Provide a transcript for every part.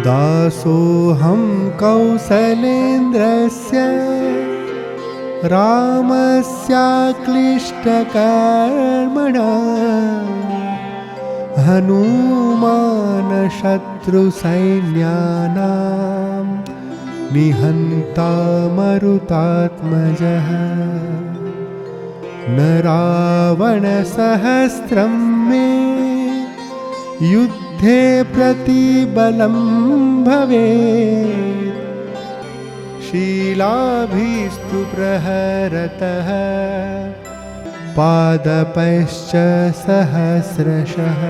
दासोऽहं कौसलेन्द्रस्य रामस्याक्लिष्टकर्मणा हनूमान् शत्रुसैन्यानां निहन्ता मरुतात्मजः। न रावणसहस्रं मे युद्धे प्रतिबलं भवेत्। शीलाभिस्तु प्रहरतः पादपैश्च सहस्रशः।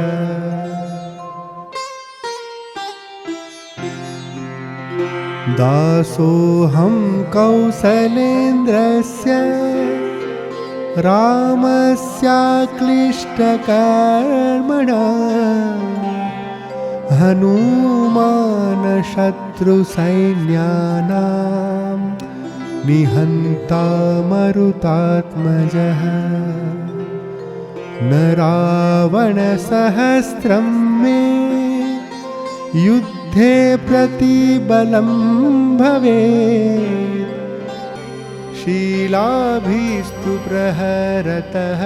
दासोऽहं कौसलेन्द्रस्य रामस्याक्लिष्टकर्मणा हनूमान् शत्रुसैन्यानां निहन्ता मरुतात्मजः। न रावणसहस्रं मे युद्धे प्रतिबलं भवेत्। शीलाभिस्तु प्रहरतः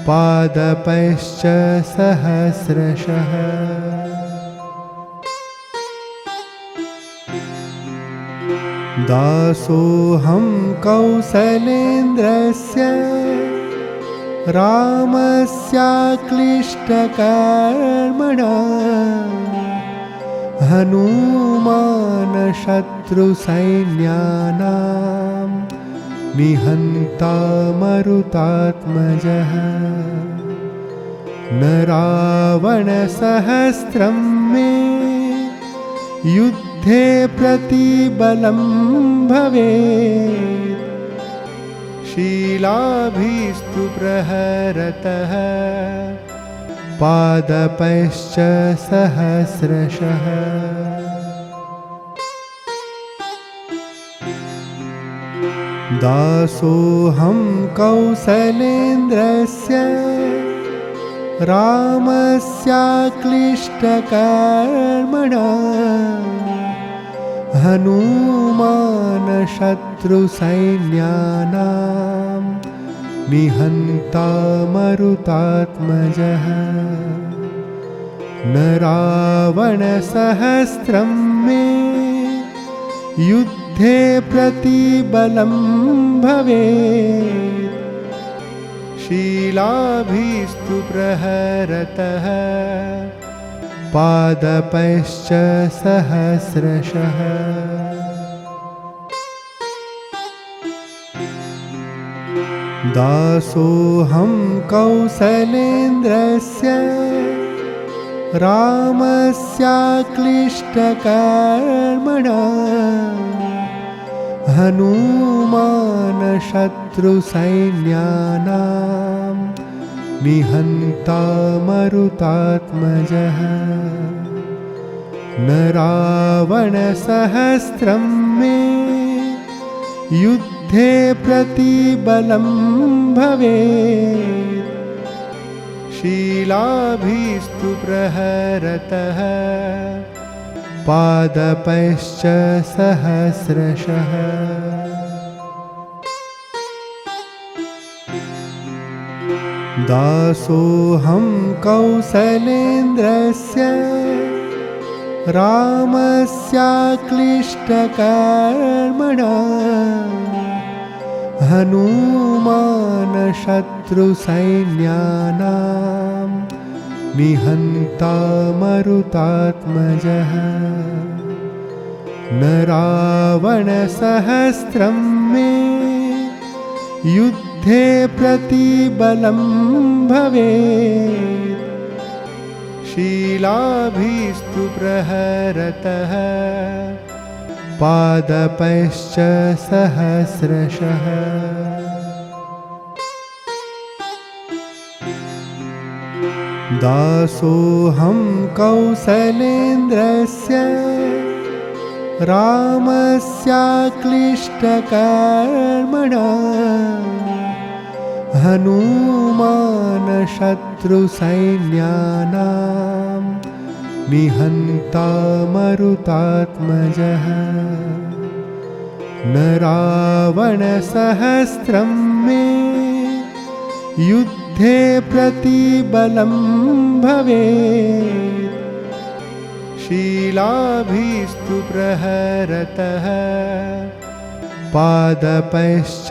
पादपैश्च सहस्रशः। दासोऽहं कौसलेन्द्रस्य रामस्याक्लिष्टकर्मणा हनूमान् शत्रुसैन्यानां निहन्ता मरुतात्मजः। न रावणसहस्रं मे युद्धे प्रतिबलं भवेत्। शीलाभिस्तु प्रहरतः पादपैश्च सहस्रशः। दासोऽहं कौसलेन्द्रस्य रामस्याक्लिष्टकर्मणा हनूमान् शत्रुसैन्यानां निहन्ता मरुतात्मजः। न रावणसहस्रं मे युद्धे प्रतिबलं भवेत्। शीलाभिस्तु प्रहरतः पादपैश्च सहस्रशः। दासोऽहं कौसलेन्द्रस्य रामस्याक्लिष्टकर्मणा हनूमान् शत्रुसैन्यानां निहन्ता मरुतात्मजः। न रावणसहस्रं मे युद्धे प्रतिबलं भवेत्। शीलाभिस्तु प्रहरतः पादपैश्च सहस्रशः। दासोऽहं कौसलेन्द्रस्य रामस्याक्लिष्टकर्मणा हनूमान् शत्रुसैन्यानां निहन्ता मरुतात्मजः। न रावणसहस्रं मे युद्धे प्रतिबलं भवेत्। शीलाभिस्तु प्रहरतः पादपैश्च सहस्रशः। दासोऽहं कौसलेन्द्रस्य रामस्याक्लिष्टकर्मणा हनूमान् शत्रुसैन्यानां निहन्ता मरुतात्मजः न रावणसहस्रं मे युद्धे प्रतिबलं भवेत् शीलाभिस्तु प्रहरतः पादपैश्च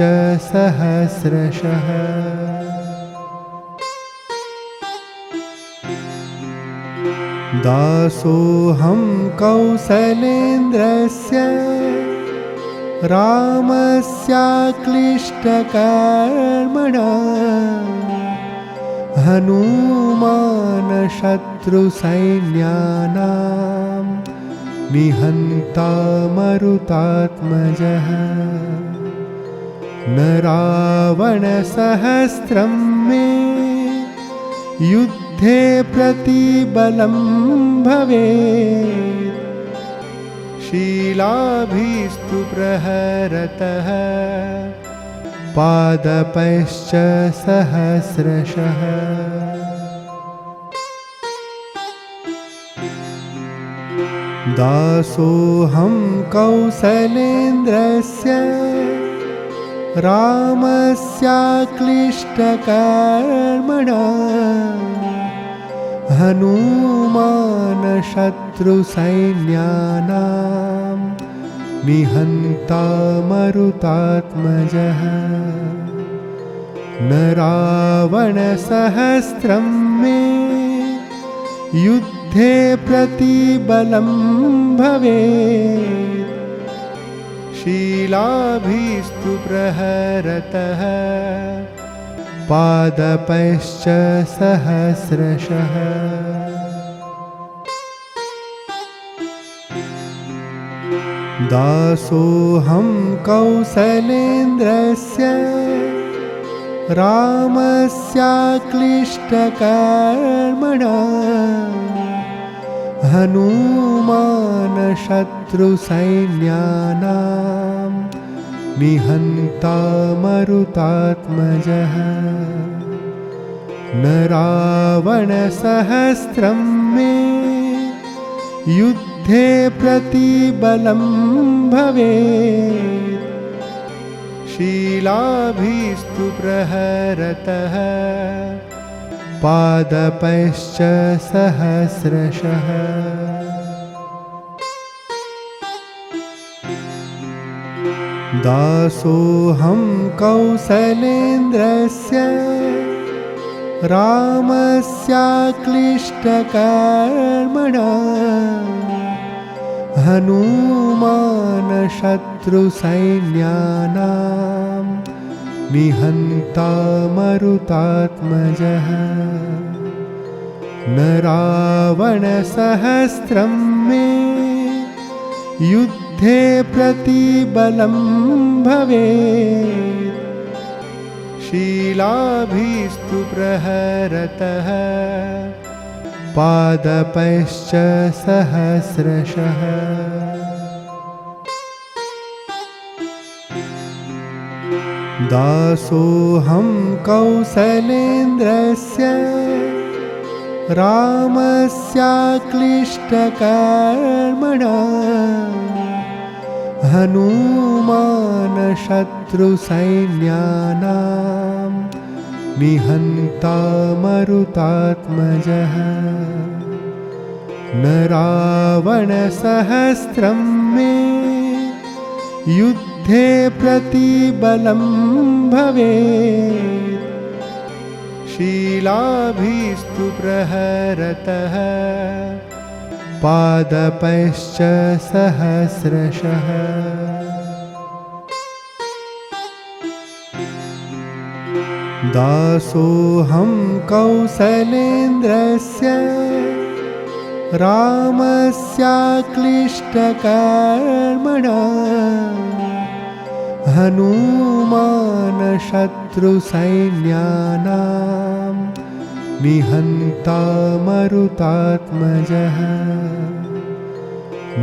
सहस्रशः दासोऽहं कौसलेन्द्रस्य रामस्याक्लिष्टकर्मणा हनूमान् शत्रुसैन्यानां निहन्ता मरुतात्मजः न रावणसहस्रं मे युद्धे प्रतिबलं भवेत् शीलाभिस्तु प्रहरतः पादपैश्च सहस्रशः दासोऽहं कौसलेन्द्रस्य रामस्याक्लिष्टकर्मणा हनूमान् शत्रुसैन्यानां निहन्ता मरुतात्मजः न रावणसहस्रं मे युद्धे प्रतिबलं भवेत् शीलाभिस्तु प्रहरतः पादपैश्च सहस्रशः दासोऽहं कौसलेन्द्रस्य रामस्याक्लिष्टकर्मणा हनूमान् शत्रुसैन्यानां निहन्ता मरुतात्मजः न रावणसहस्रं मे युद्धे प्रतिबलं भवेत् शीलाभिस्तु प्रहरतः पादपैश्च सहस्रशः दासोऽहं कौसलेन्द्रस्य रामस्याक्लिष्टकर्मणा हनूमान् शत्रुसैन्यानां निहन्ता मरुतात्मजः न रावणसहस्रं मे युद्धे प्रतिबलं भवेत् शीलाभिस्तु प्रहरतः पादपैश्च सहस्रशः दासोऽहं कौसलेन्द्रस्य रामस्याक्लिष्टकर्मणा हनूमान् शत्रुसैन्यानां निहन्ता मरुतात्मजः न रावणसहस्रं मे युद्धे प्रतिबलं भवेत् शीलाभिस्तु प्रहरतः पादपैश्च सहस्रशः दासोऽहं कौसलेन्द्रस्य रामस्याक्लिष्टकर्मणा हनूमान् शत्रुसैन्यानां निहन्ता मरुतात्मजः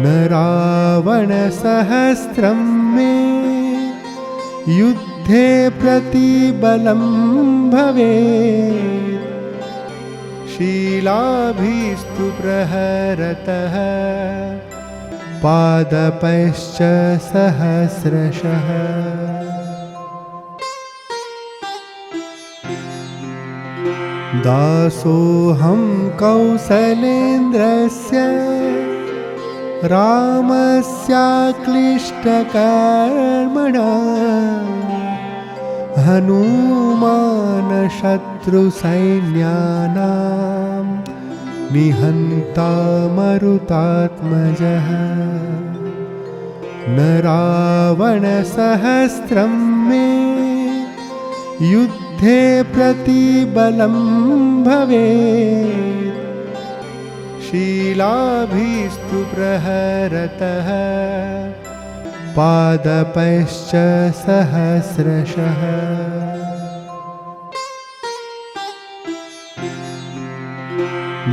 न रावणसहस्रं मे युद्धे प्रतिबलं भवेत् शीलाभिस्तु प्रहरतः पादपैश्च सहस्रशः दासोऽहं कौसलेन्द्रस्य रामस्याक्लिष्टकर्मणा हनुमान् शत्रुसैन्यानां निहन्ता मरुतात्मजः न रावणसहस्रं मे युद्धे प्रतिबलं भवेत् शीलाभिस्तु प्रहरतः पादपैश्च सहस्रशः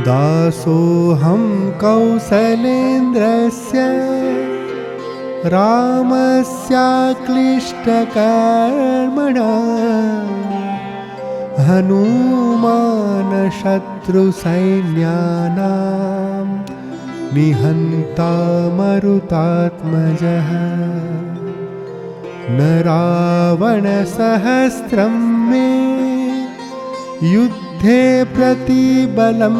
दासोऽहं कौसलेन्द्रस्य रामस्याक्लिष्टकर्मणा हनुमान् शत्रुसैन्यानां निहन्ता मरुतात्मजः न रावणसहस्रं मे युद्धे प्रतिबलं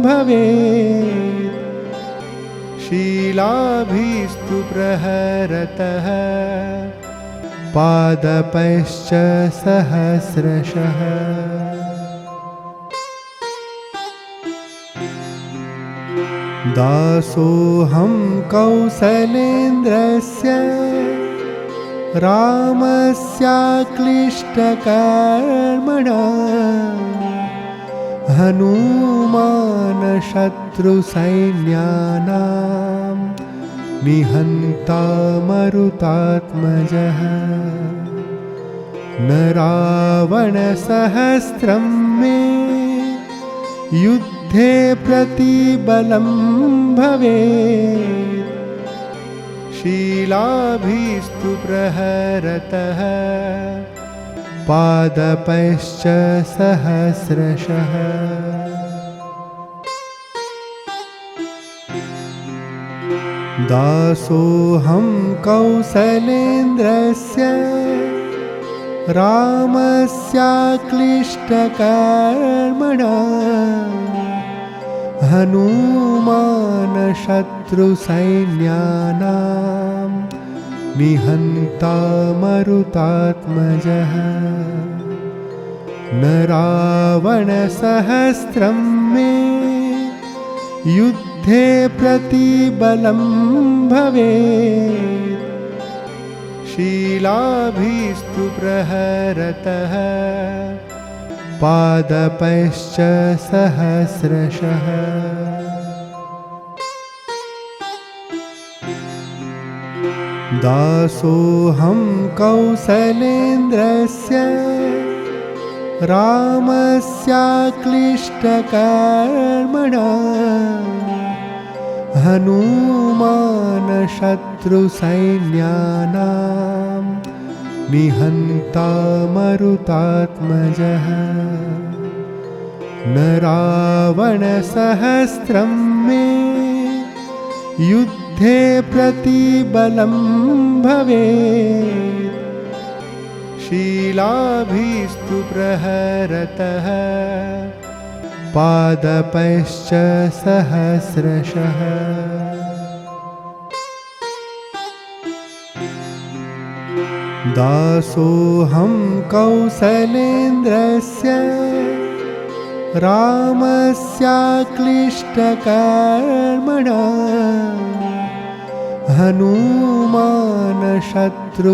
भवेत् शीलाभिस्तु प्रहरतः पादपैश्च सहस्रशः दासोऽहं कौसलेन्द्रस्य रामस्याक्लिष्टकर्मणा हनुमान् शत्रुसैन्यानां निहन्ता मरुतात्मजः न रावणसहस्रं मे युद्धे प्रतिबलं भवेत् शीलाभिस्तु प्रहरतः पादपैश्च सहस्रशः दासोऽहं कौसलेन्द्रस्य रामस्याक्लिष्टकर्मणा हनुमान् शत्रुसैन्यानां निहन्ता मरुतात्मजः न रावणसहस्रं मे युद्धे प्रतिबलं भवेत् शीलाभिस्तु प्रहरतः पादपैश्च सहस्रशः दासोऽहं कौसलेन्द्रस्य रामस्याक्लिष्टकर्मणा हनुमान् शत्रुसैन्यानां निहन्ता मरुतात्मजः न रावणसहस्रं मे युद्धे प्रतिबलं भवेत् शीलाभिस्तु प्रहरतः पादपैश्च सहस्रशः दासोऽहं कौसलेन्द्रस्य रामस्याक्लिष्टकर्मणा हनुमान् शत्रुसैन्यानां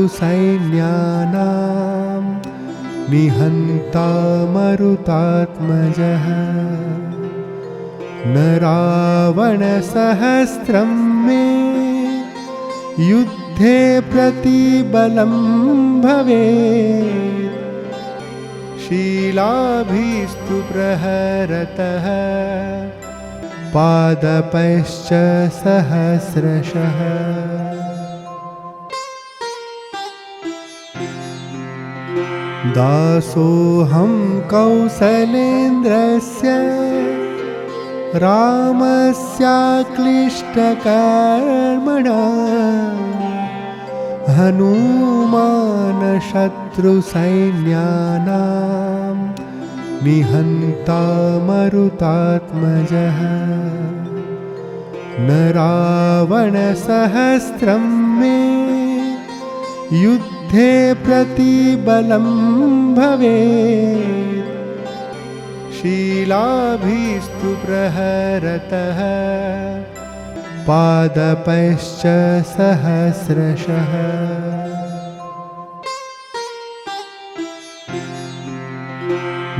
निहन्ता मरुतात्मजः न रावणसहस्रं मे युद्धे प्रतिबलं भवेत् शीलाभिस्तु प्रहरतः पादपैश्च सहस्रशः दासोऽहं कौसलेन्द्रस्य रामस्याक्लिष्टकर्मणा हनुमान् शत्रुसैन्यानां निहन्ता मरुतात्मजः न रावणसहस्रं मे युद्धे प्रतिबलं भवेत् शीलाभिस्तु प्रहरतः पादपैश्च सहस्रशः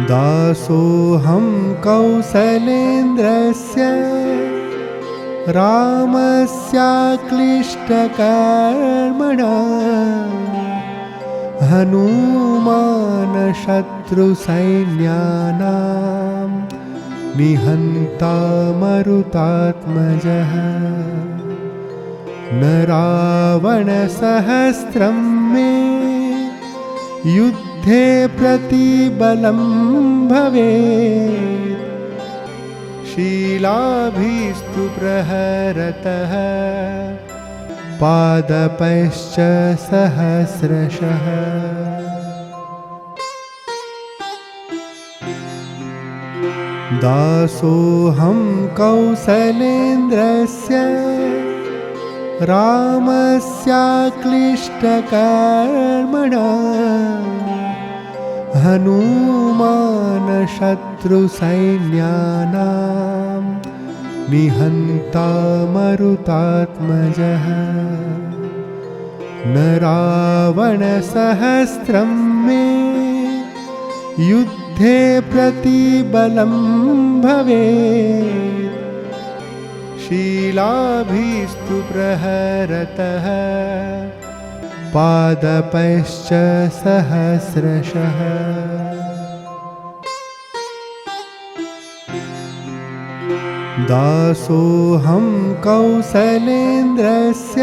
दासोऽहं कौसलेन्द्रस्य रामस्याक्लिष्टकर्मणा हनुमान् शत्रुसैन्यानां निहन्ता मरुतात्मजः न रावणसहस्रं मे युद्धे प्रतिबलं भवेत् शीलाभिस्तु प्रहरतः पादपैश्च सहस्रशः दासोऽहं कौसलेन्द्रस्य रामस्याक्लिष्टकर्मणा हनुमान् शत्रुसैन्यानां निहन्ता मरुतात्मजः न रावणसहस्रं मे युद्धे प्रतिबलं भवेत् शीलाभिस्तु प्रहरतः पादपैश्च सहस्रशः दासोऽहं कौसलेन्द्रस्य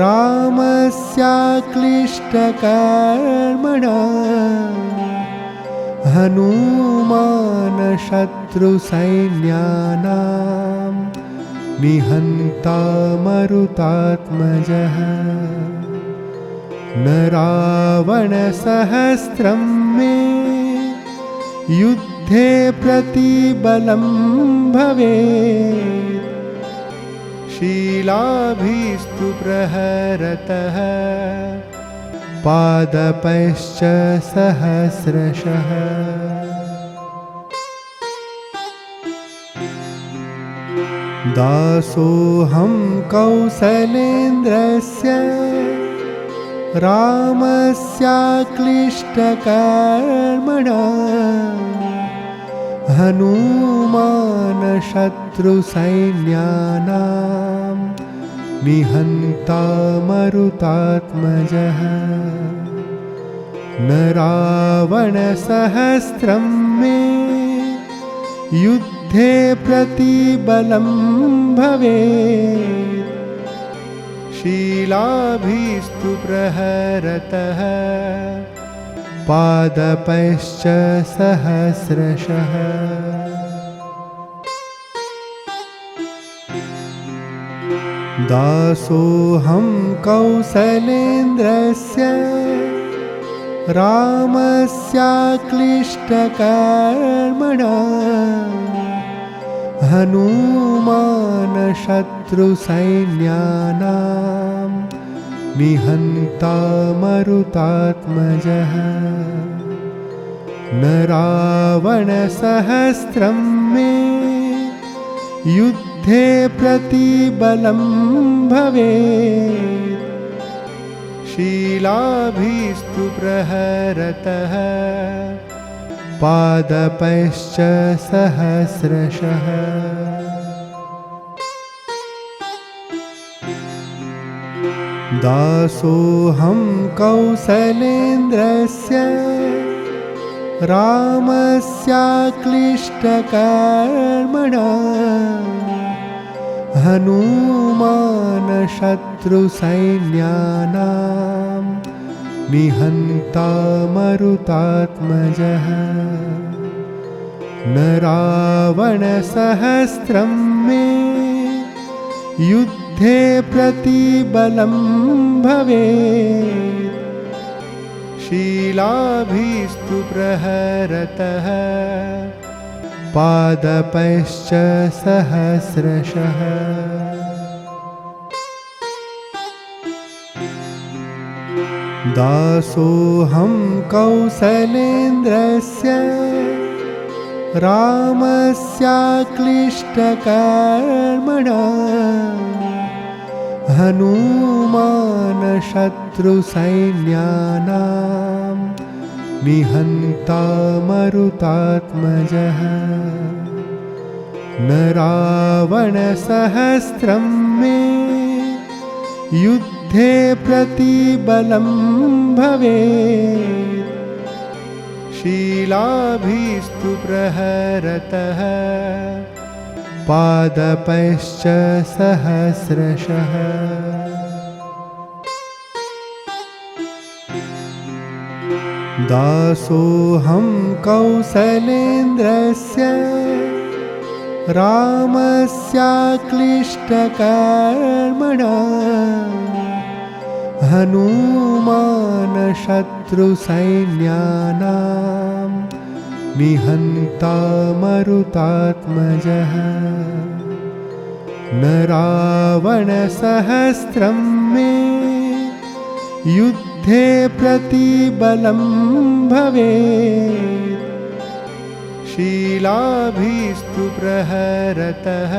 रामस्याक्लिष्टकर्मणा हनुमान् शत्रुसैन्यानां निहन्ता मरुतात्मजः न रावणसहस्रं मे युद्धे प्रतिबलं भवेत् शीलाभिस्तु प्रहरतः पादपैश्च सहस्रशः दासोऽहं कौसलेन्द्रस्य रामस्याक्लिष्टकर्मणा हनुमान् शत्रुसैन्यानां निहन्ता मरुतात्मजः न रावणसहस्रं मे युद्धे प्रतिबलं भवेत् शीलाभिस्तु प्रहरतः पादपैश्च सहस्रशः दासोऽहं कौसलेन्द्रस्य रामस्याक्लिष्टकर्मणा हनुमान् शत्रुसैन्यानां निहन्ता मरुतात्मजः न रावणसहस्रं मे युद्धे प्रतिबलं भवेत् शीलाभिस्तु प्रहरतः पादपैश्च सहस्रशः दासोऽहं कौसलेन्द्रस्य रामस्याक्लिष्टकर्मणा हनुमान् शत्रुसैन्यानां निहन्ता मरुतात्मजः न न रावणसहस्रं मे युद्धे प्रतिबलं भवेत्। शीलाभिस्तु प्रहरतः पादपैश्च सहस्रशः। दासोऽहं कौसलेन्द्रस्य रामस्याक्लिष्टकर्मणा हनुमान् शत्रुसैन्यानां निहन्ता मरुतात्मजः। न रावणसहस्रं मे युद्धे प्रतिबलं भवेत्। शीलाभिस्तु प्रहरतः पादपैश्च सहस्रशः। दासोऽहं कौसलेन्द्रस्य रामस्याक्लिष्टकर्मणा हनुमान् शत्रुसैन्यानां निहन्ता मरुतात्मजः। न रावणसहस्रं मे युद्धे प्रतिबलं भवेत्। शीलाभिस्तु प्रहरतः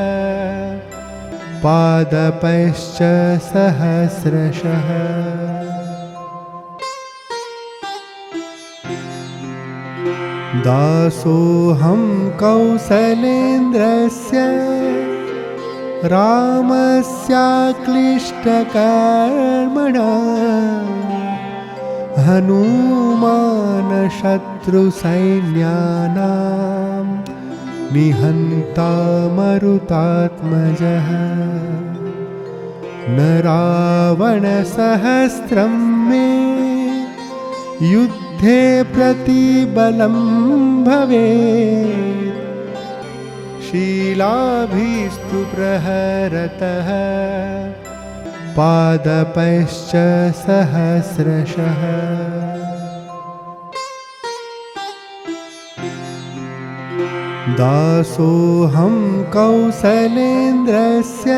पादपैश्च सहस्रशः। दासोऽहं कौसलेन्द्रस्य रामस्याक्लिष्टकर्मणा हनुमान् शत्रुसैन्यानां निहन्ता मरुतात्मजः। न रावणसहस्रं मे युद्धे प्रतिबलं भवेत्। शीलाभिस्तु प्रहरतः पादपैश्च सहस्रशः। दासोऽहं कौसलेन्द्रस्य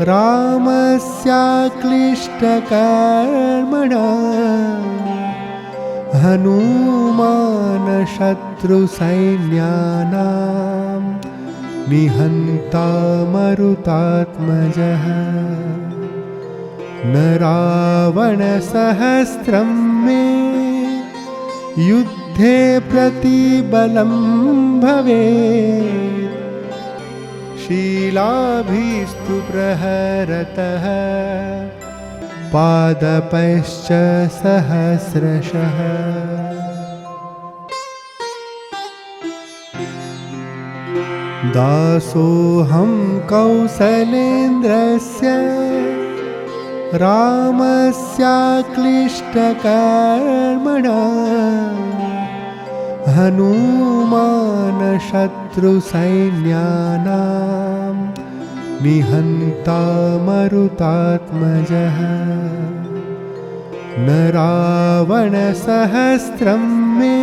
रामस्याक्लिष्टकर्मणा हनुमान् शत्रुसैन्यानां निहन्ता मरुतात्मजः। न रावणसहस्रं मे युद्धे प्रतिबलं भवेत्। शीलाभिस्तु प्रहरतः पादपैश्च सहस्रशः। दासोऽहं कौसलेन्द्रस्य रामस्याक्लिष्टकर्मणा हनुमान् शत्रुसैन्यानां निहन्ता मरुतात्मजः। न रावणसहस्रं मे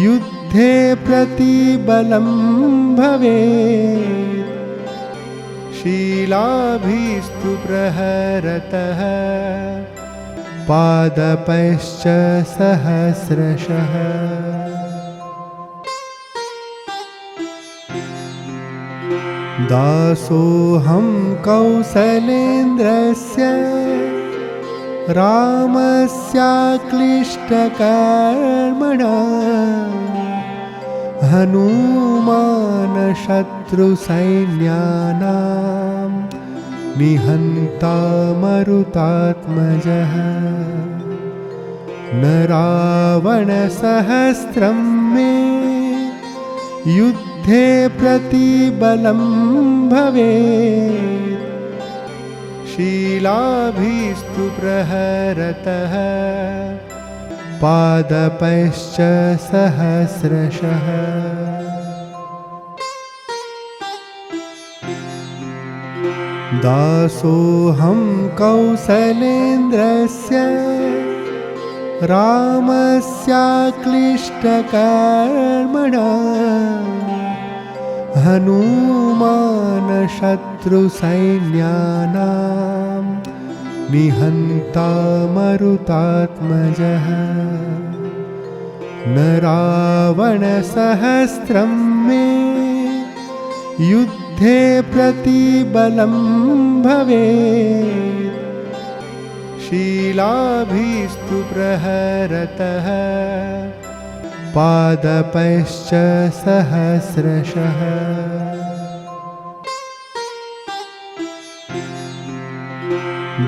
युद्धे प्रतिबलं भवेत्। शीलाभिस्तु प्रहरतः पादपैश्च सहस्रशः। दासोऽहं कौसलेन्द्रस्य रामस्याक्लिष्टकर्मणा हनुमान् शत्रुसैन्यानां निहन्ता मरुतात्मजः। न रावणसहस्रं मे युद्धे प्रतिबलं भवेत्। शीलाभिस्तु प्रहरतः पादपैश्च सहस्रशः दासोऽहं कौसलेन्द्रस्य रामस्याक्लिष्टकर्मणा हनूमान् शत्रुसैन्यानां निहन्ता मरुतात्मजः न रावणसहस्रं मे युद्धे प्रतिबलं भवेत् शीलाभिस्तु प्रहरतः पादपैश्च सहस्रशः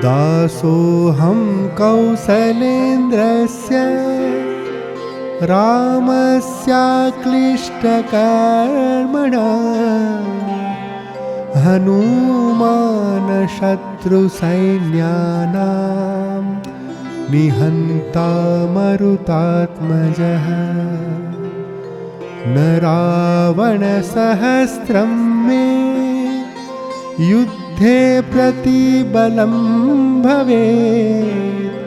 दासोऽहं कौसलेन्द्रस्य रामस्याक्लिष्टकर्मणा हनूमान् शत्रुसैन्यानां निहन्ता मरुतात्मजः न रावणसहस्रं मे युद्धे प्रतिबलं भवेत्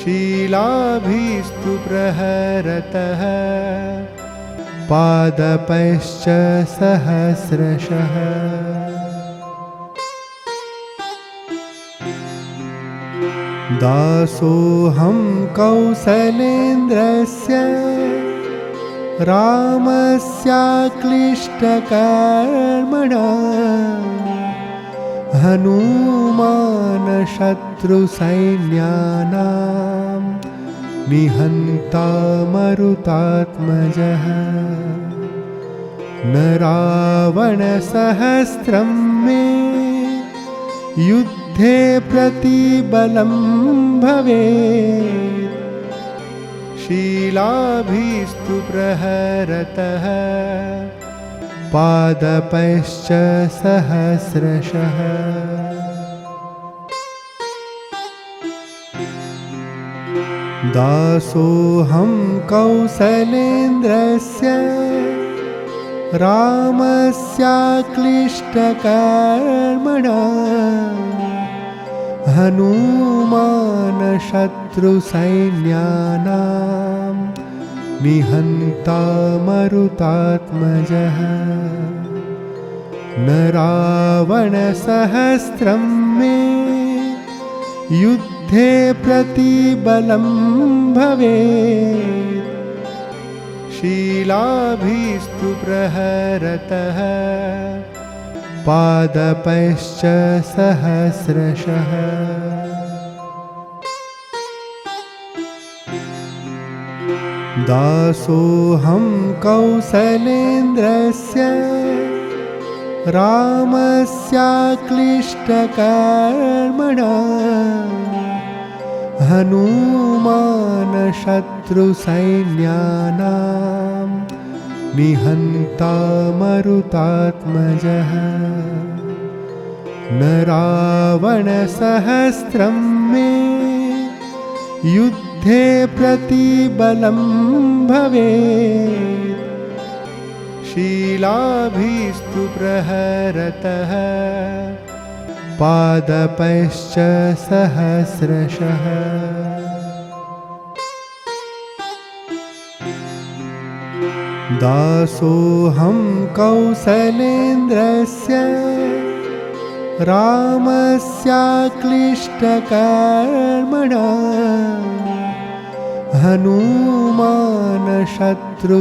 शीलाभिस्तु प्रहरतः पादपैश्च सहस्रशः दासोऽहं कौसलेन्द्रस्य रामस्याक्लिष्टकर्मणा हनूमान् शत्रुसैन्यानां निहन्ता मरुतात्मजः न रावणसहस्रं मे युद्धे प्रतिबलं भवेत् शीलाभिस्तु प्रहरतः पादपैश्च सहस्रशः दासोऽहं कौसलेन्द्रस्य रामस्याक्लिष्टकर्मणा हनूमान् शत्रुसैन्यानां निहन्ता मरुतात्मजः न रावणसहस्रं मे युद्धे प्रतिबलं भवेत् शीलाभिस्तु प्रहरतः पादपैश्च सहस्रशः दासोऽहं कौसलेन्द्रस्य रामस्याक्लिष्टकर्मणा हनूमान् शत्रुसैन्यानां निहन्ता मरुतात्मजः न रावणसहस्रं मे युद्धे प्रतिबलं भवेत् शीलाभिस्तु प्रहरतः पादपैश्च सहस्रशः दासोऽहं कौसलेन्द्रस्य रामस्याक्लिष्टकर्मणा हनूमान् शत्रुसैन्यानां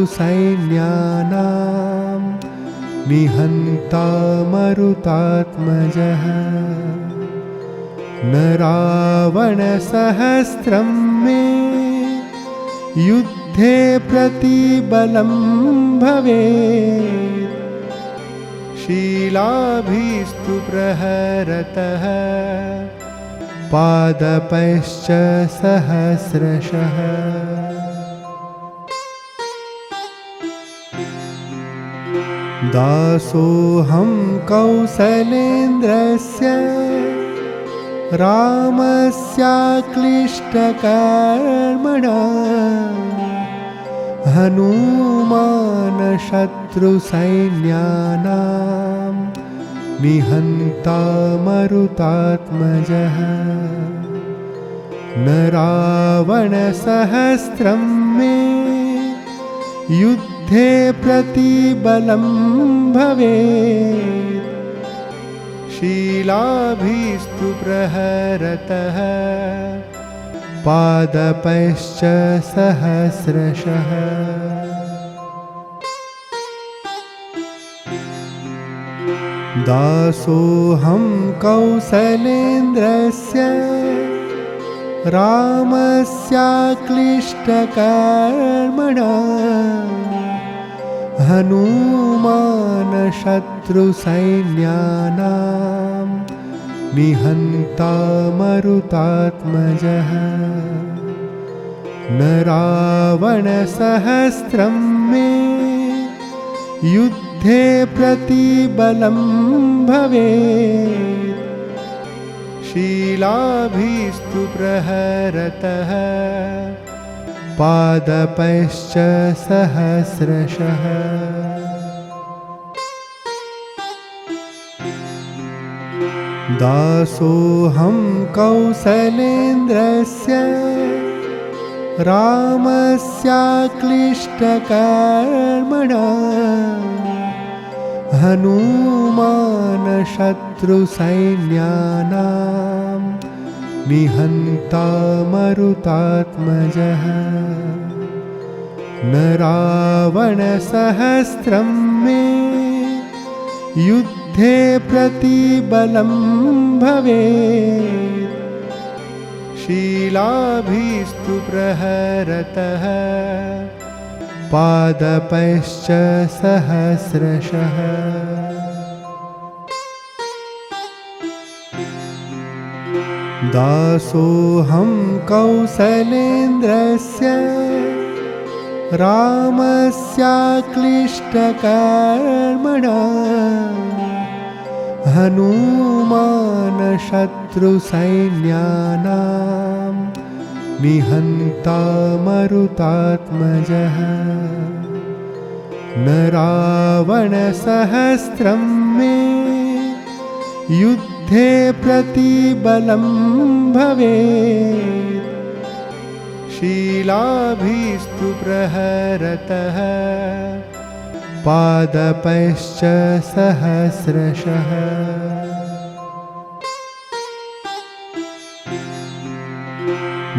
निहन्ता मरुतात्मजः न रावणसहस्रं मे युद्धे प्रतिबलं भवेत् शीलाभिस्तु प्रहरतः पादपैश्च सहस्रशः दासोऽहं कौसलेन्द्रस्य रामस्याक्लिष्टकर्मणा हनुमान् शत्रुसैन्यानां निहन्ता मरुतात्मजः न रावणसहस्रं मे युद्धे प्रतिबलं भवेत् शीलाभिस्तु प्रहरतः पादपैश्च सहस्रशः दासोऽहं कौसलेन्द्रस्य रामस्याक्लिष्टकर्मणा हनुमान् शत्रुसैन्यानां निहन्ता मरुतात्मजः न रावणसहस्रं मे युद्धे प्रतिबलं भवेत् शीलाभिस्तु प्रहरतः पादपैश्च सहस्रशः दासोऽहं कौसलेन्द्रस्य रामस्याक्लिष्टकर्मणा हनुमान् शत्रुसैन्यानां निहन्ता मरुतात्मजः न रावणसहस्रं मे युद्धे प्रतिबलं भवेत् शीलाभिस्तु प्रहरतः पादपैश्च सहस्रशः दासोऽहं कौसलेन्द्रस्य रामस्याक्लिष्टकर्मणा हनुमान् शत्रुसैन्यानां निहन्ता मरुतात्मजः न रावणसहस्रं मे युद्धे प्रतिबलं भवेत् शीलाभिस्तु प्रहरतः पादपैश्च सहस्रशः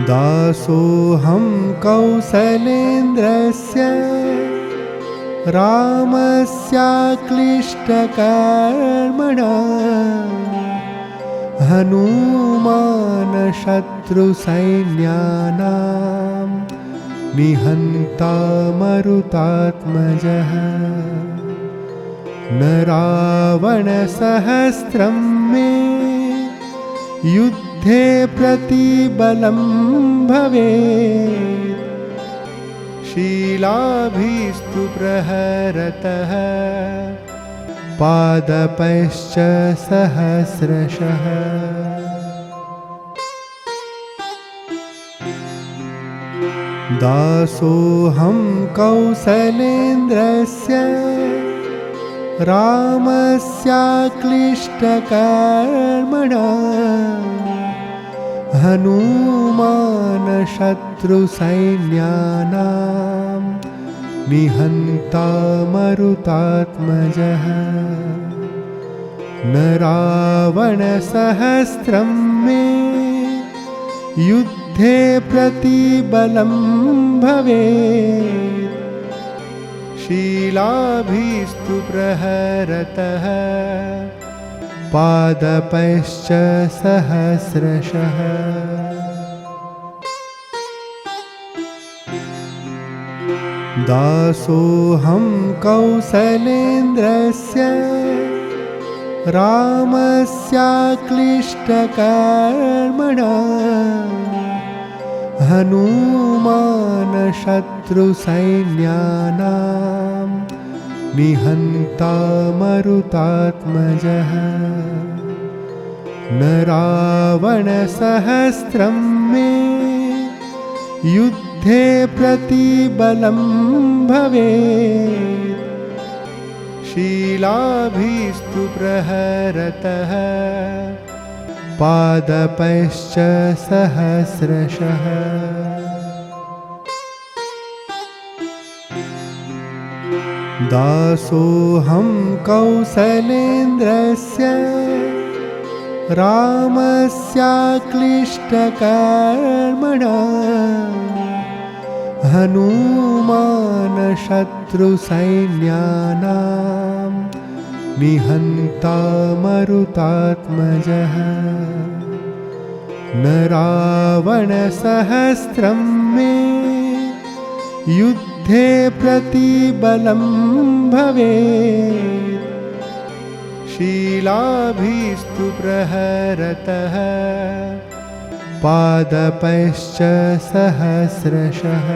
दासोऽहं कौसलेन्द्रस्य रामस्याक्लिष्टकर्मणा हनुमान् शत्रुसैन्यानां निहन्ता मरुतात्मजः न रावणसहस्रं मे युद्धे प्रतिबलं भवेत् शीलाभिस्तु प्रहरतः पादपैश्च सहस्रशः दासोऽहं कौसलेन्द्रस्य रामस्याक्लिष्टकर्मणा हनुमान् शत्रुसैन्यानां निहन्ता मरुतात्मजः न रावणसहस्रं मे युद्धे प्रतिबलं भवेत् शीलाभिस्तु प्रहरतः पादपैश्च सहस्रशः दासोऽहं कौसलेन्द्रस्य रामस्याक्लिष्टकर्मणा हनुमान् शत्रुसैन्यानां निहन्ता मरुतात्मजः न रावणसहस्रं मे युद्धे प्रतिबलं भवेत् शीलाभिस्तु प्रहरतः पादपैश्च सहस्रशः दासोऽहं कौसलेन्द्रस्य रामस्याक्लिष्टकर्मणा हनुमान् शत्रुसैन्यानां निहन्ता मरुतात्मजः न रावणसहस्रं मे युद्धे प्रतिबलं भवेत् शीलाभिस्तु प्रहरतः पादपैश्च सहस्रशः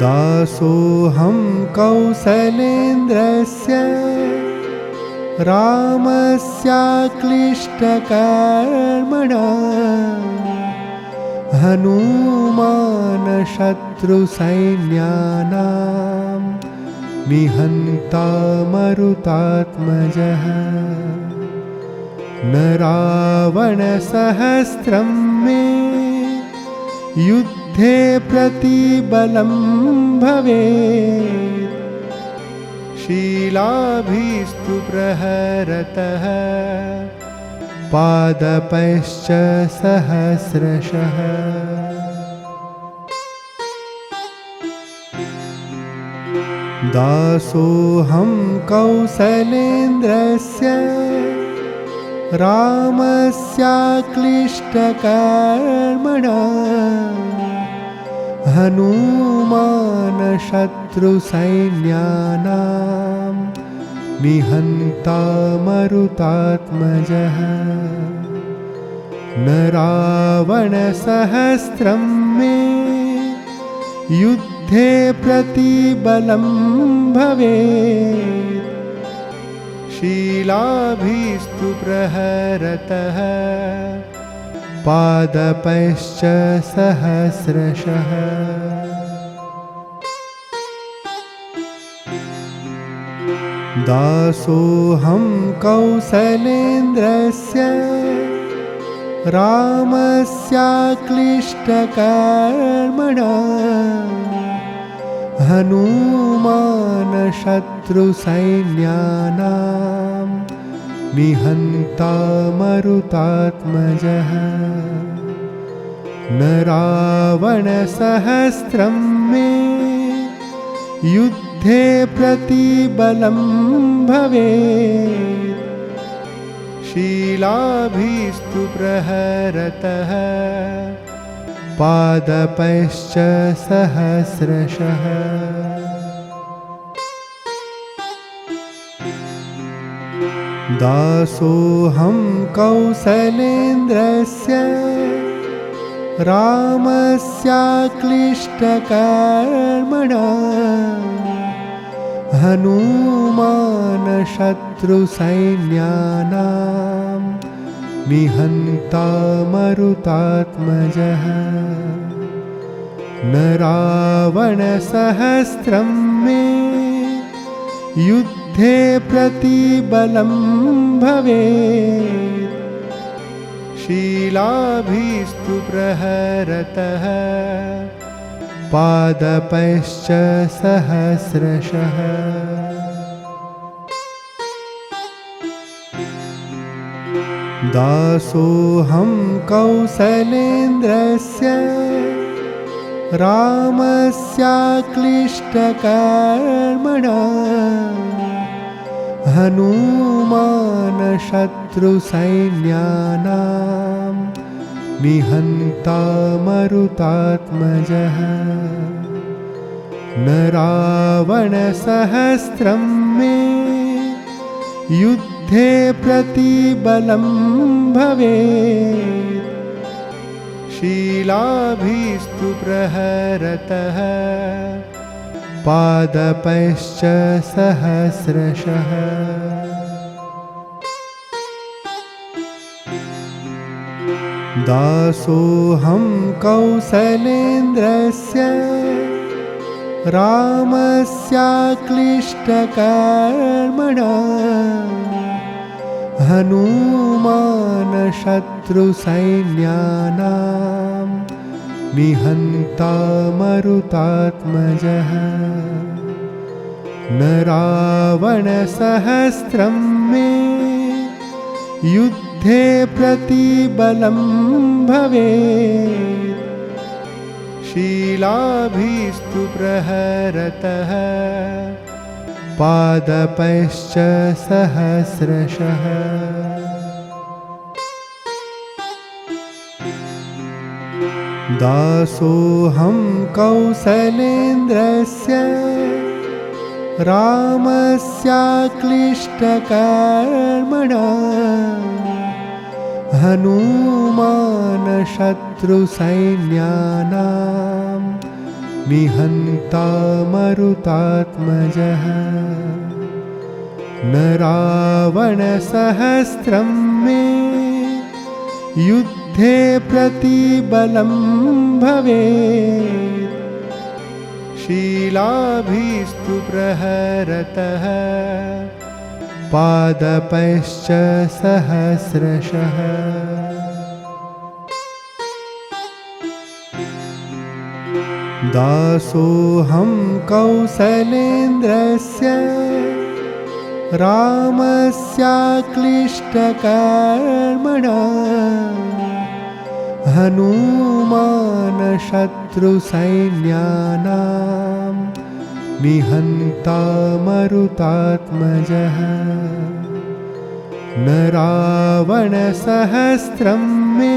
दासोऽहं कौसलेन्द्रस्य रामस्याक्लिष्टकर्मणा हनुमान् शत्रुसैन्यानां निहन्ता मरुतात्मजः न रावणसहस्रं मे युद्धे प्रतिबलं भवेत् शीलाभिस्तु प्रहरतः पादपैश्च सहस्रशः दासोऽहं कौसलेन्द्रस्य रामस्याक्लिष्टकर्मणा हनुमान् शत्रुसैन्यानां निहन्ता मरुतात्मजः न रावणसहस्रं मे युद्धे प्रतिबलं भवेत् शीलाभिस्तु प्रहरतः पादपैश्च सहस्रशः दासोऽहं कौसलेन्द्रस्य रामस्याक्लिष्टकर्मणा हनुमान् शत्रुसैन्यानां निहन्ता मरुतात्मजः न रावणसहस्रं मे युद्धे प्रतिबलं भवेत् शीलाभिस्तु प्रहरतः पादपैश्च सहस्रशः दासोऽहं कौसलेन्द्रस्य रामस्याक्लिष्टकर्मणा हनुमान् शत्रुसैन्यानां निहन्ता मरुतात्मजः न रावणसहस्रं मे युद्धे प्रतिबलं भवेत् शीलाभिस्तु प्रहरतः पादपैश्च सहस्रशः दासोऽहं कौसलेन्द्रस्य रामस्याक्लिष्टकर्मणा हनुमान् शत्रुसैन्यानां निहन्ता मरुतात्मजः न रावणसहस्रं मे युद्धे प्रतिबलं भवेत् शीलाभिस्तु प्रहरतः पादपैश्च सहस्रशः दासोऽहं कौसलेन्द्रस्य रामस्याक्लिष्टकर्मणा हनूमान् शत्रुसैन्यानां निहन्ता मरुतात्मजः न रावणसहस्रं मे युद्धे प्रतिबलं भवेत् शीलाभिस्तु प्रहरतः पादपैश्च सहस्रशः दासोऽहं कौसलेन्द्रस्य रामस्याक्लिष्टकर्मणा हनूमान् शत्रुसैन्यानां निहन्ता मरुतात्मजः न रावणसहस्रं मे युद्धे प्रतिबलं भवेत् शीलाभिस्तु प्रहरतः पादपैश्च सहस्रशः दासोऽहं कौसलेन्द्रस्य रामस्याक्लिष्टकर्मणा हनूमान् शत्रुसैन्यानां निहन्ता मरुतात्मजः न रावणसहस्रं मे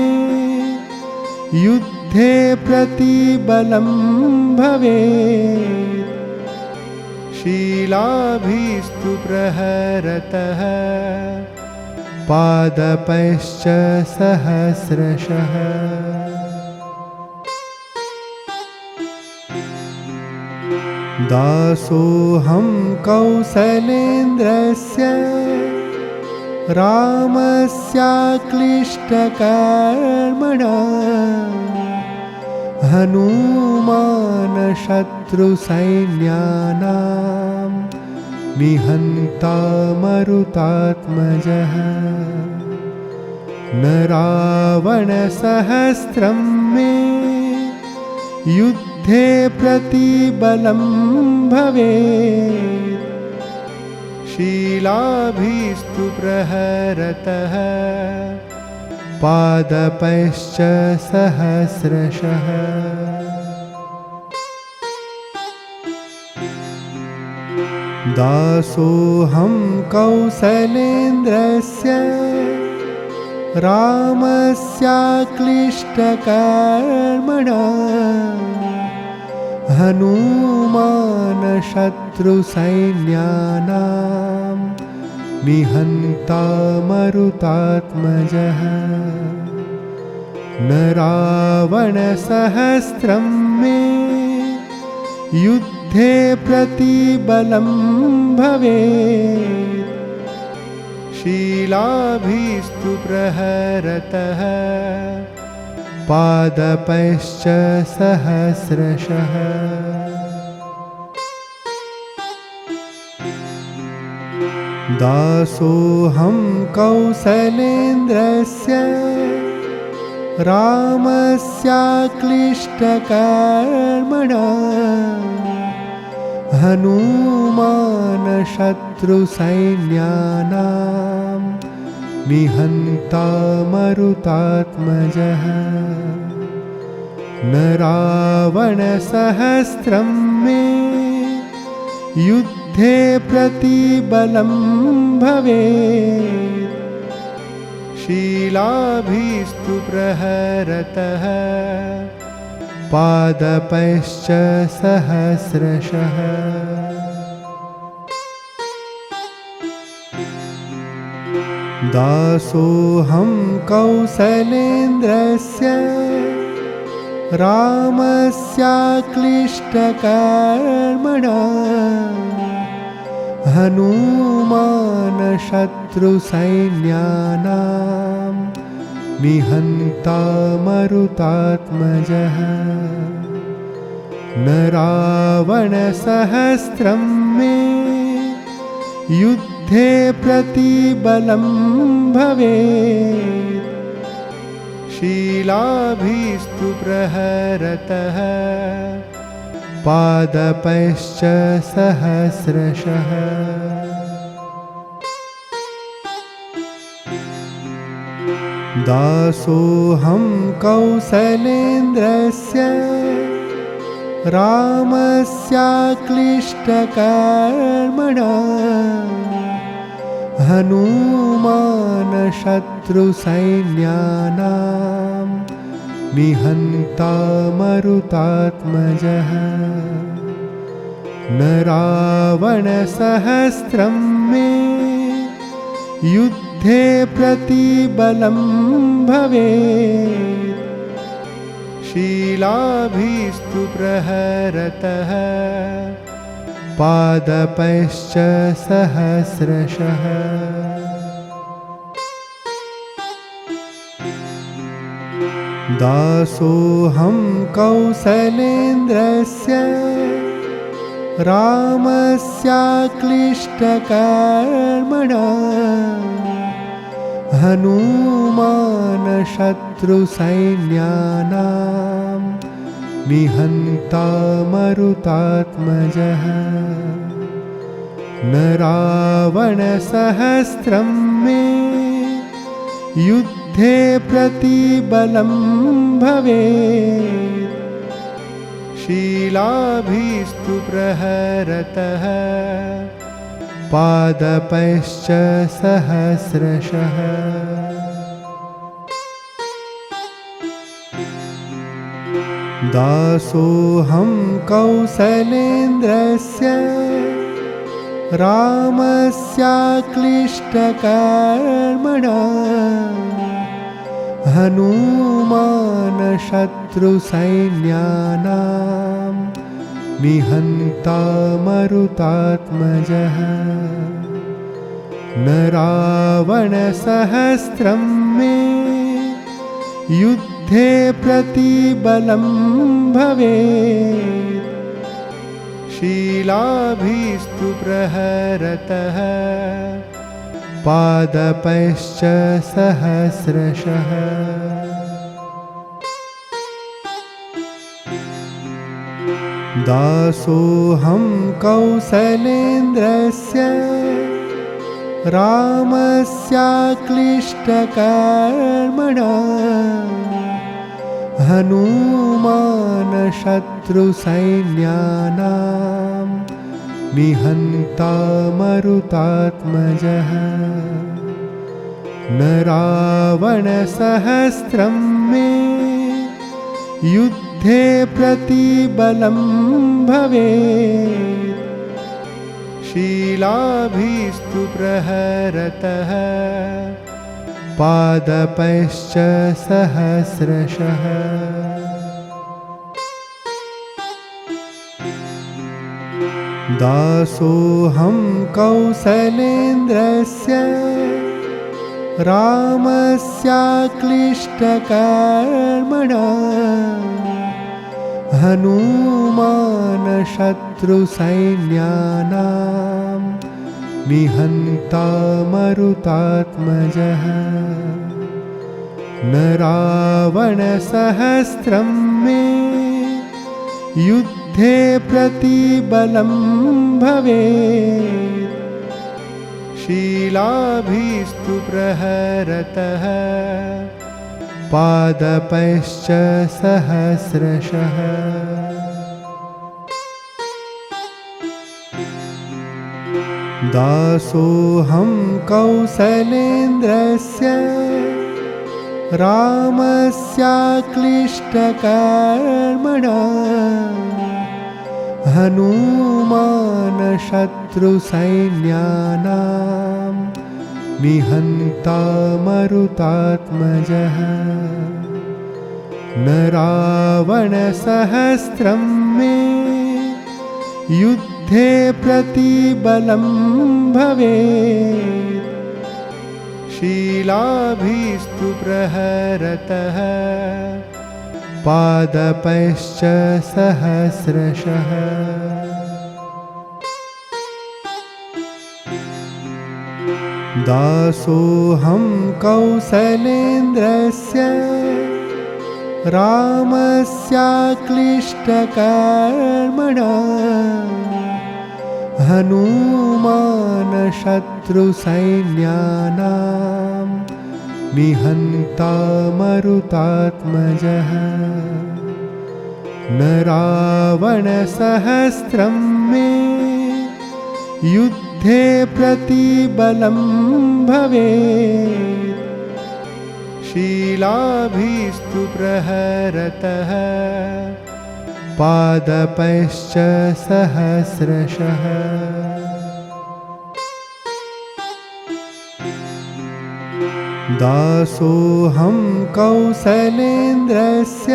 युद्धे प्रतिबलं भवेत् शीलाभिस्तु प्रहरतः पादपैश्च सहस्रशः दासोऽहं कौसलेन्द्रस्य रामस्याक्लिष्टकर्मणा हनूमान् शत्रुसैन्यानां निहन्ता मरुतात्मजः न रावणसहस्रं मे युद्धे प्रतिबलं भवेत् शीलाभिस्तु प्रहरतः पादपैश्च सहस्रशः दासोऽहं कौसलेन्द्रस्य रामस्याक्लिष्टकर्मणा हनूमान् शत्रुसैन्यानां निहन्ता मरुतात्मजः न रावणसहस्रं मे युद्धे प्रतिबलं भवेत् शीलाभिस्तु प्रहरतः पादपैश्च सहस्रशः दासोऽहं कौसलेन्द्रस्य रामस्याक्लिष्टकर्मणा हनूमान् शत्रुसैन्यानां निहन्ता मरुतात्मजः न रावणसहस्रं मे युद्धे प्रतिबलं भवेत् शीलाभिस्तु प्रहरतः पादपैश्च सहस्रशः दासोऽहं कौसलेन्द्रस्य रामस्याक्लिष्टकर्मणा हनुमान् शत्रुसैन्यानां निहन्ता मरुतात्मजः न रावणसहस्रं मे युद्धे प्रतिबलं भवेत् शीलाभिस्तु प्रहरतः पादपैश्च सहस्रशः दासोऽहं कौसलेन्द्रस्य रामस्याक्लिष्टकर्मणा हनुमान् शत्रुसैन्यानां निहन्ता मरुतात्मजः न रावणसहस्रं मे युद्धे प्रतिबलं भवेत् शीलाभिस्तु प्रहरतः पादपैश्च सहस्रशः दासोऽहं कौसलेन्द्रस्य रामस्याक्लिष्टकर्मणा हनुमान् शत्रुसैन्यानां निहन्ता मरुतात्मजः न रावणसहस्रं मे युद्धे प्रतिबलं भवेत् शीलाभिस्तु प्रहरतः पादपैश्च सहस्रशः दासोऽहं कौसलेन्द्रस्य रामस्याक्लिष्टकर्मणा हनुमान् शत्रुसैन्यानां निहन्ता मरुतात्मजः न रावणसहस्रं मे युद्धे प्रतिबलं भवेत् शीलाभिस्तु प्रहरतः पादपैश्च सहस्रशः दासोऽहं कौसलेन्द्रस्य रामस्याक्लिष्टकर्मणा हनुमान् शत्रुसैन्यानां निहन्ता मरुतात्मजः न रावणसहस्रं मे युद्धे प्रतिबलं भवेत् शीलाभिस्तु प्रहरतः पादपैश्च सहस्रशः दासोऽहं कौसलेन्द्रस्य रामस्याक्लिष्टकर्मणा हनुमान् शत्रुसैन्यानां निहन्ता मरुतात्मजः न रावणसहस्रं मे युद्धे प्रतिबलं भवेत् शीलाभिस्तु प्रहरतः पादपैश्च सहस्रशः दासोऽहं कौसलेन्द्रस्य रामस्याक्लिष्टकर्मणा हनुमान् शत्रुसैन्यानां निहन्ता मरुतात्मजः न रावणसहस्रं मे युद्धे प्रतिबलं भवेत्। शीलाभिस्तु प्रहरतः पादपैश्च सहस्रशः। दासोऽहं कौसलेन्द्रस्य रामस्याक्लिष्टकर्मणा हनूमान् शत्रुसैन्यानां निहन्ता मरुतात्मजः। न रावणसहस्रं मे युद्धे प्रतिबलं भवेत्। शीलाभिस्तु प्रहरतः पादपैश्च सहस्रशः। दासोऽहं कौसलेन्द्रस्य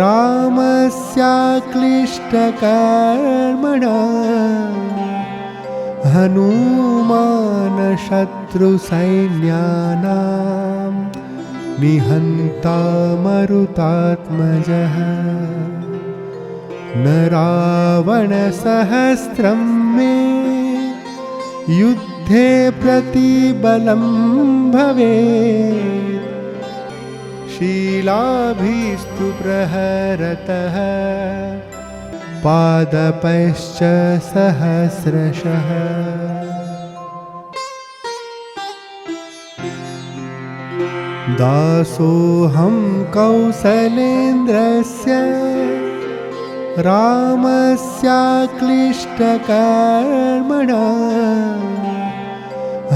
रामस्याक्लिष्टकर्मणा हनूमान् शत्रुसैन्यानां निहन्ता मरुतात्मजः। न रावणसहस्रं मे युद्धे प्रतिबलं भवेत्। शीलाभिस्तु प्रहरतः पादपैश्च सहस्रशः। दासोऽहं कौसलेन्द्रस्य रामस्याक्लिष्टकर्मणा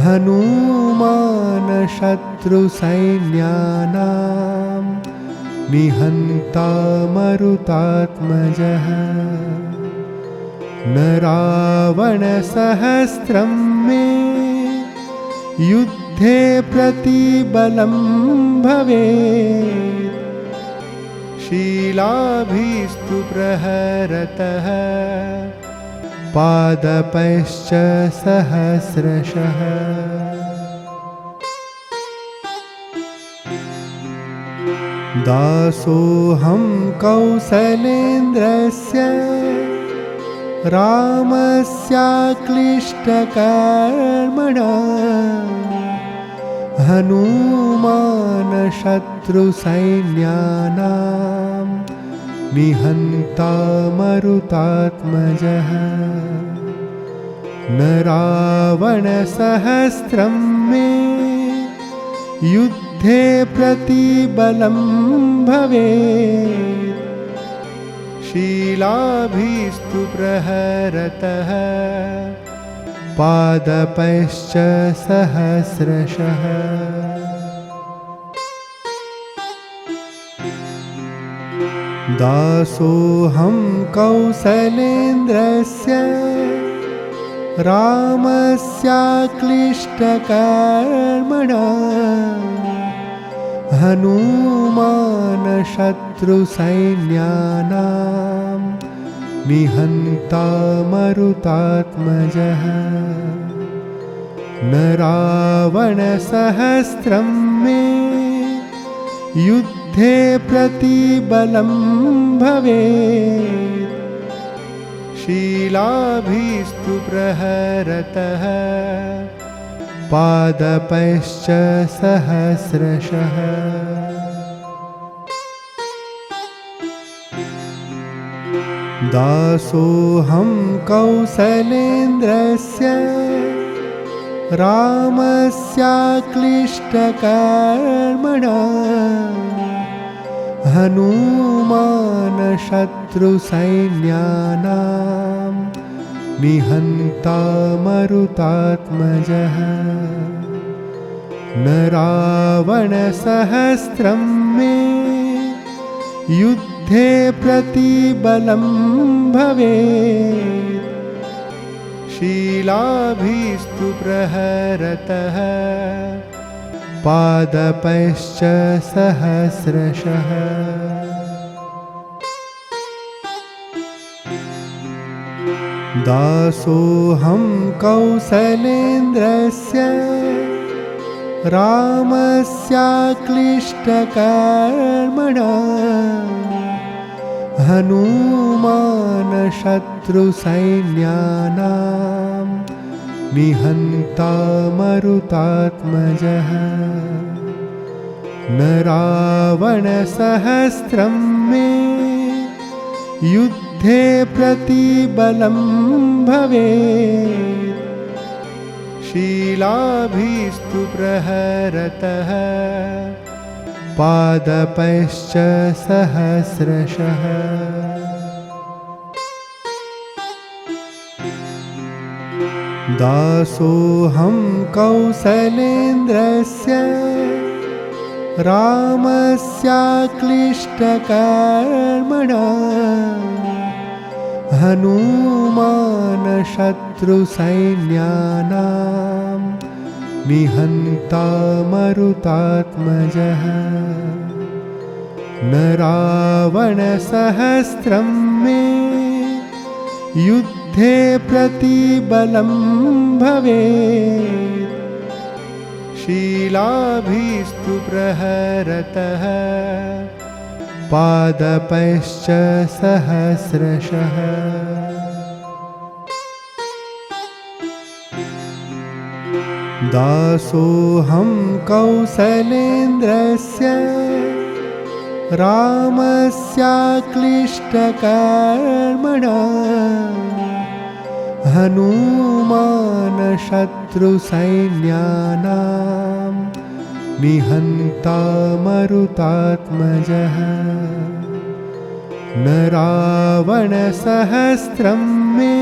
हनूमान् शत्रुसैन्यानां निहन्ता मरुतात्मजः। न रावणसहस्रं मे युद्धे प्रतिबलं भवेत्। शीलाभिस्तु प्रहरतः पादपैश्च सहस्रशः। दासोऽहं कौसलेन्द्रस्य रामस्याक्लिष्टकर्मणा हनूमान् शत्रुसैन्यानां निहन्ता मरुतात्मजः। न रावणसहस्रं मे युद्धे प्रतिबलं भवेत्। शीलाभिस्तु प्रहरतः पादपैश्च सहस्रशः। दासोऽहं कौसलेन्द्रस्य रामस्याक्लिष्टकर्मणा हनूमान् शत्रुसैन्यानां निहन्ता मरुतात्मजः। न रावणसहस्रं मे युद्धे प्रतिबलं भवेत्। शीलाभिस्तु प्रहरतः पादपैश्च सहस्रशः। दासोऽहं कौसलेन्द्रस्य रामस्याक्लिष्टकर्मणा हनूमान् शत्रुसैन्यानां निहन्ता मरुतात्मजः। न रावणसहस्रं मे युद्धे प्रतिबलं भवेत्। शीलाभिस्तु प्रहरतः पादपैश्च सहस्रशः दासोऽहं कौसलेन्द्रस्य रामस्याक्लिष्टकर्मणा हनूमान् शत्रुसैन्यानां निहन्ता मरुतात्मजः न रावणसहस्रं मे युद्धे प्रतिबलं भवेत् शीलाभिस्तु प्रहरतः पादपैश्च सहस्रशः दासोऽहं कौसलेन्द्रस्य रामस्याक्लिष्टकर्मणा हनूमान् शत्रुसैन्यानां निहन्ता मरुतात्मजः न रावणसहस्रं मे युद्धे प्रतिबलं भवेत् शीलाभिस्तु प्रहरतः पादपैश्च सहस्रशः दासोऽहं कौसलेन्द्रस्य रामस्याक्लिष्टकर्मणा हनूमान् शत्रुसैन्यानां निहन्ता मरुतात्मजः न रावणसहस्रं मे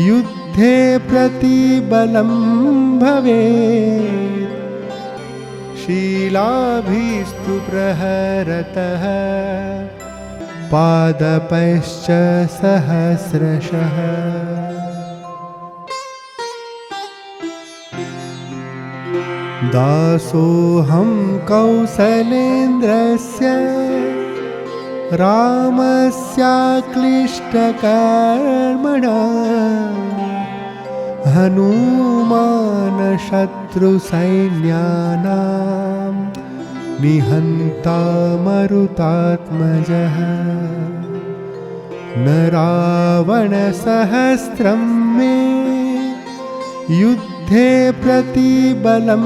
युद्धे प्रतिबलं भवेत् शीलाभिस्तु प्रहरतः पादपैश्च सहस्रशः दासोऽहं कौसलेन्द्रस्य रामस्याक्लिष्टकर्मणा हनूमान् शत्रुसैन्यानां निहन्ता मरुतात्मजः न रावणसहस्रं मे युद्धे प्रतिबलं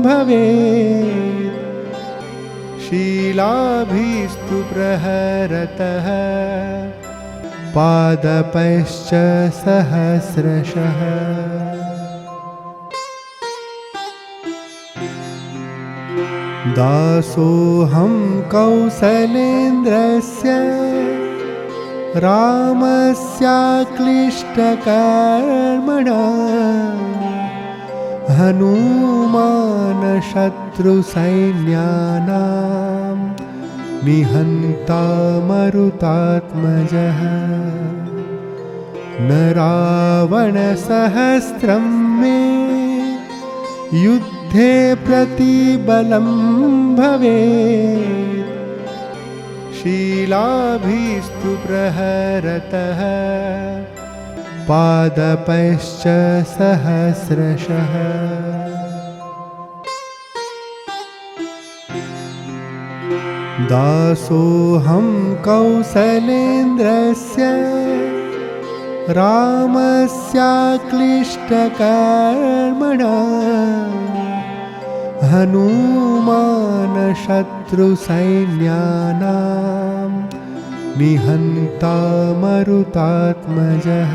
भवेत् शीलाभिस्तु प्रहरतः पादपैश्च सहस्रशः दासोऽहं कौसलेन्द्रस्य रामस्याक्लिष्टकर्मणा हनूमान् शत्रुसैन्यानां निहन्ता मरुतात्मजः न रावणसहस्रं मे युद्धे प्रतिबलं भवेत् शीलाभिस्तु प्रहरतः पादपैश्च सहस्रशः दासोऽहं कौसलेन्द्रस्य रामस्याक्लिष्टकर्मणा हनूमान् शत्रुसैन्यानां निहन्ता मरुतात्मजः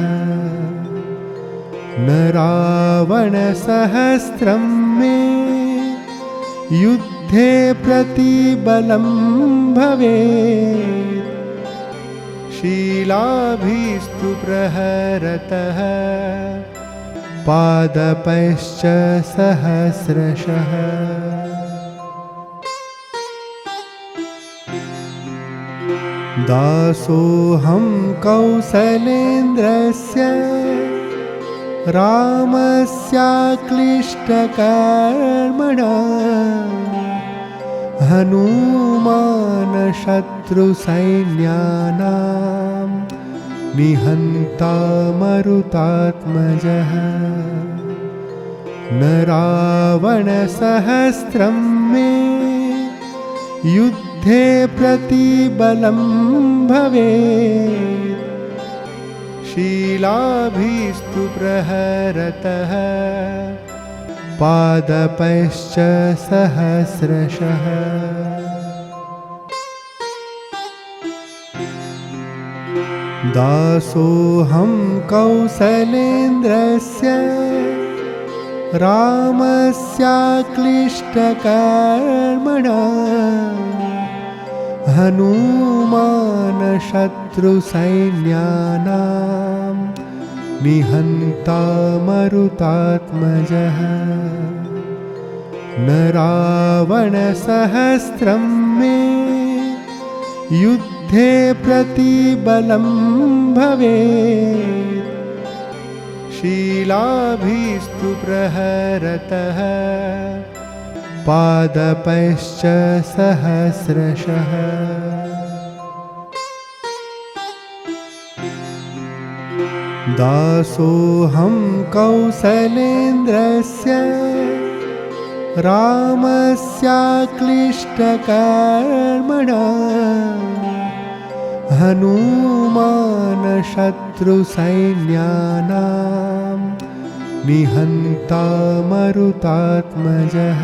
न रावणसहस्रं मे युद्धे प्रतिबलं भवेत् शीलाभिस्तु प्रहरतः पादपैश्च सहस्रशः दासोऽहं कौसलेन्द्रस्य रामस्याक्लिष्टकर्मणा हनुमान् शत्रुसैन्यानां निहन्ता मरुतात्मजः न रावणसहस्रं मे युद्धे प्रतिबलं भवेत् शीलाभिस्तु प्रहरतः पादपैश्च सहस्रशः दासोऽहं कौसलेन्द्रस्य रामस्याक्लिष्टकर्मणा हनुमान् शत्रुसैन्यानां निहन्ता मरुतात्मजः न रावणसहस्रं मे युद्धे प्रतिबलं भवेत् शीलाभिस्तु प्रहरतः पादपैश्च सहस्रशः दासोऽहं कौसलेन्द्रस्य रामस्याक्लिष्टकर्मणा हनुमान् शत्रुसैन्यानां निहन्ता मरुतात्मजः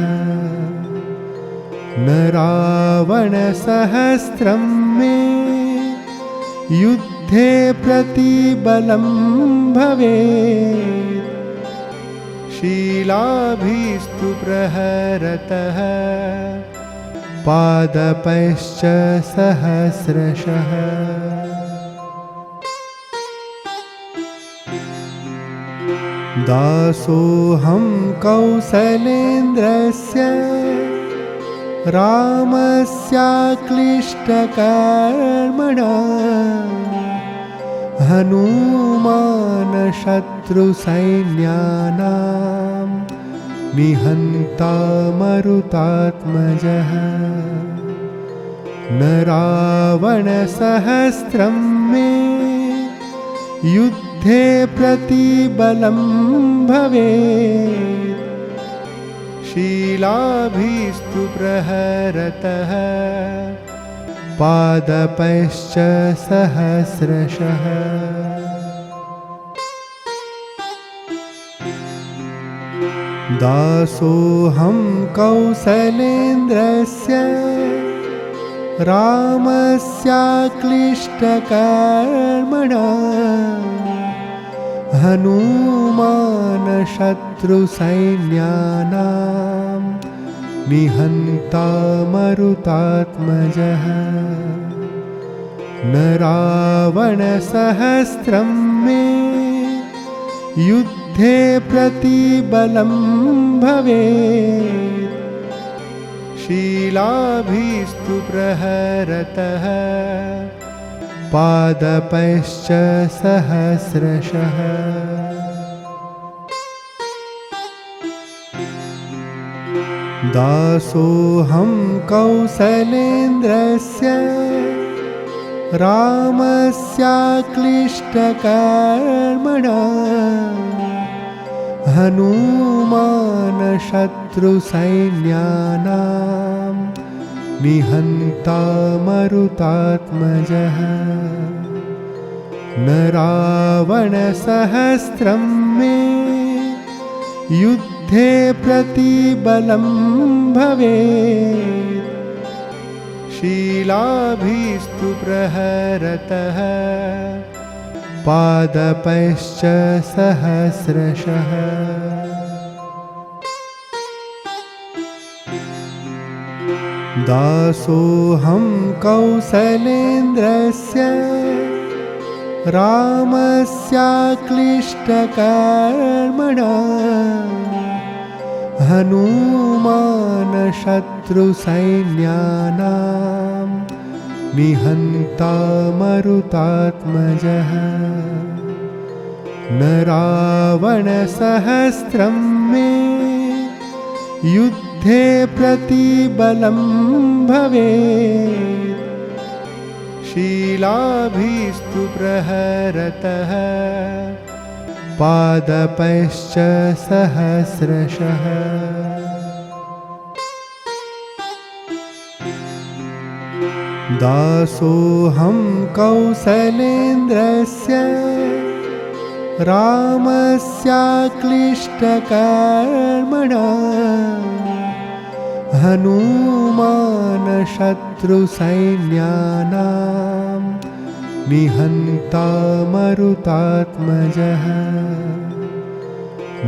न रावणसहस्रं मे युद्धे प्रतिबलं भवेत् शीलाभिस्तु प्रहरतः पादपैश्च सहस्रशः दासोऽहं कौसलेन्द्रस्य रामस्याक्लिष्टकर्मणा हनुमान् शत्रुसैन्यानां निहन्ता मरुतात्मजः न रावणसहस्रं मे युद्धे प्रतिबलं भवेत् शीलाभिस्तु प्रहरतः पादपैश्च सहस्रशः दासोऽहं कौसलेन्द्रस्य रामस्याक्लिष्टकर्मणा हनुमान् शत्रुसैन्यानां निहन्ता मरुतात्मजः न रावणसहस्रं मे युद्धे प्रतिबलं भवेत् शीलाभिस्तु प्रहरतः पादपैश्च सहस्रशः दासोऽहं कौसलेन्द्रस्य रामस्याक्लिष्टकर्मणा हनुमान् शत्रुसैन्यानां निहन्ता मरुतात्मजः न रावणसहस्रं मे युद्धे प्रतिबलं भवेत् शीलाभिस्तु प्रहरतः पादपैश्च सहस्रशः दासोऽहं कौसलेन्द्रस्य रामस्याक्लिष्टकर्मणा हनुमान् शत्रुसैन्यानां निहन्ता मरुतात्मजः न रावणसहस्रं मे युद्धे प्रतिबलं भवेत्। शीलाभिस्तु प्रहरतः पादपैश्च सहस्रशः। दासोऽहं कौसलेन्द्रस्य रामस्याक्लिष्टकर्मणा हनूमान् शत्रुसैन्यानां निहन्ता मरुतात्मजः।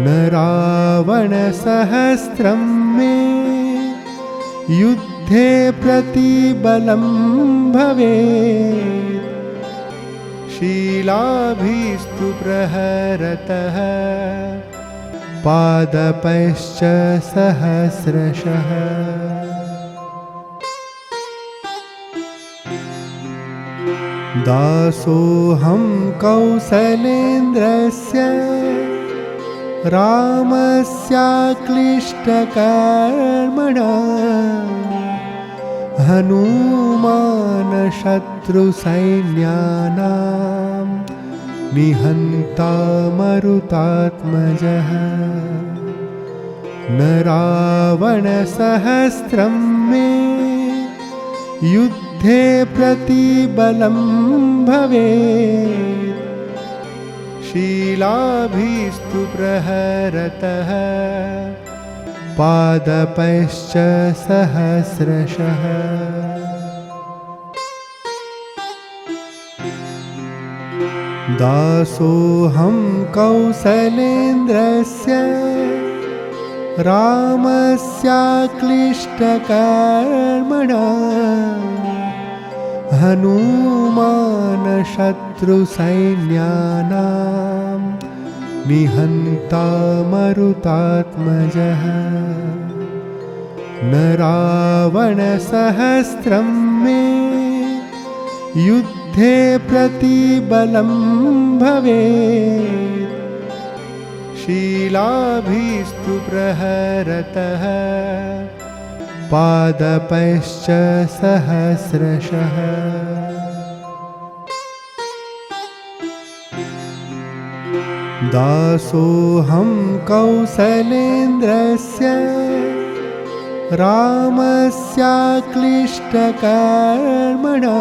न रावणसहस्रं मे युद्धे प्रतिबलं भवेत्। शीलाभिस्तु प्रहरतः पादपैश्च सहस्रशः। दासोऽहं कौसलेन्द्रस्य रामस्याक्लिष्टकर्मणा हनूमान् शत्रुसैन्यानां निहन्ता मरुतात्मजः। न रावणसहस्रं मे युद्धे प्रतिबलं भवेत्। शीलाभिस्तु प्रहरतः पादपैश्च सहस्रशः। दासोऽहं कौसलेन्द्रस्य रामस्याक्लिष्टकर्मणा हनूमान् शत्रुसैन्यानां निहन्ता मरुतात्मजः। न रावणसहस्रं मे युद्धे प्रतिबलं भवेत्। शीलाभिस्तु प्रहरतः पादपैश्च सहस्रशः। दासोऽहं कौसलेन्द्रस्य रामस्याक्लिष्टकर्मणा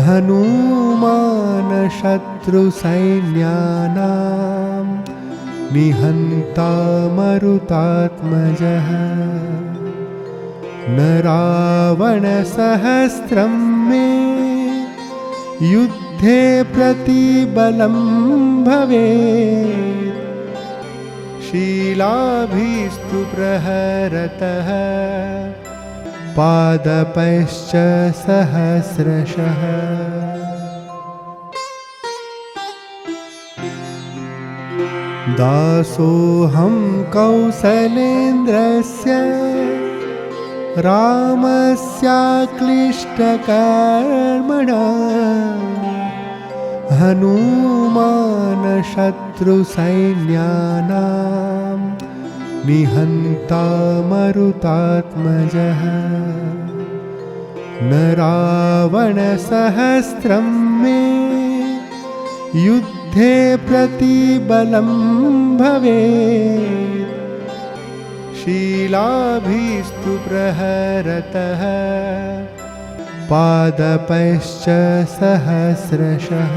हनूमान् शत्रुसैन्यानां निहन्ता मरुतात्मजः। न रावणसहस्रं मे युद्धे प्रतिबलं भवेत्। शीलाभिस्तु प्रहरतः पादपैश्च सहस्रशः। दासोऽहं कौसलेन्द्रस्य रामस्याक्लिष्टकर्मणा हनूमान् शत्रुसैन्यानां निहन्ता मरुतात्मजः। न रावणसहस्रं मे युद्धे प्रतिबलं भवेत्। शीलाभिस्तु प्रहरतः पादपैश्च सहस्रशः।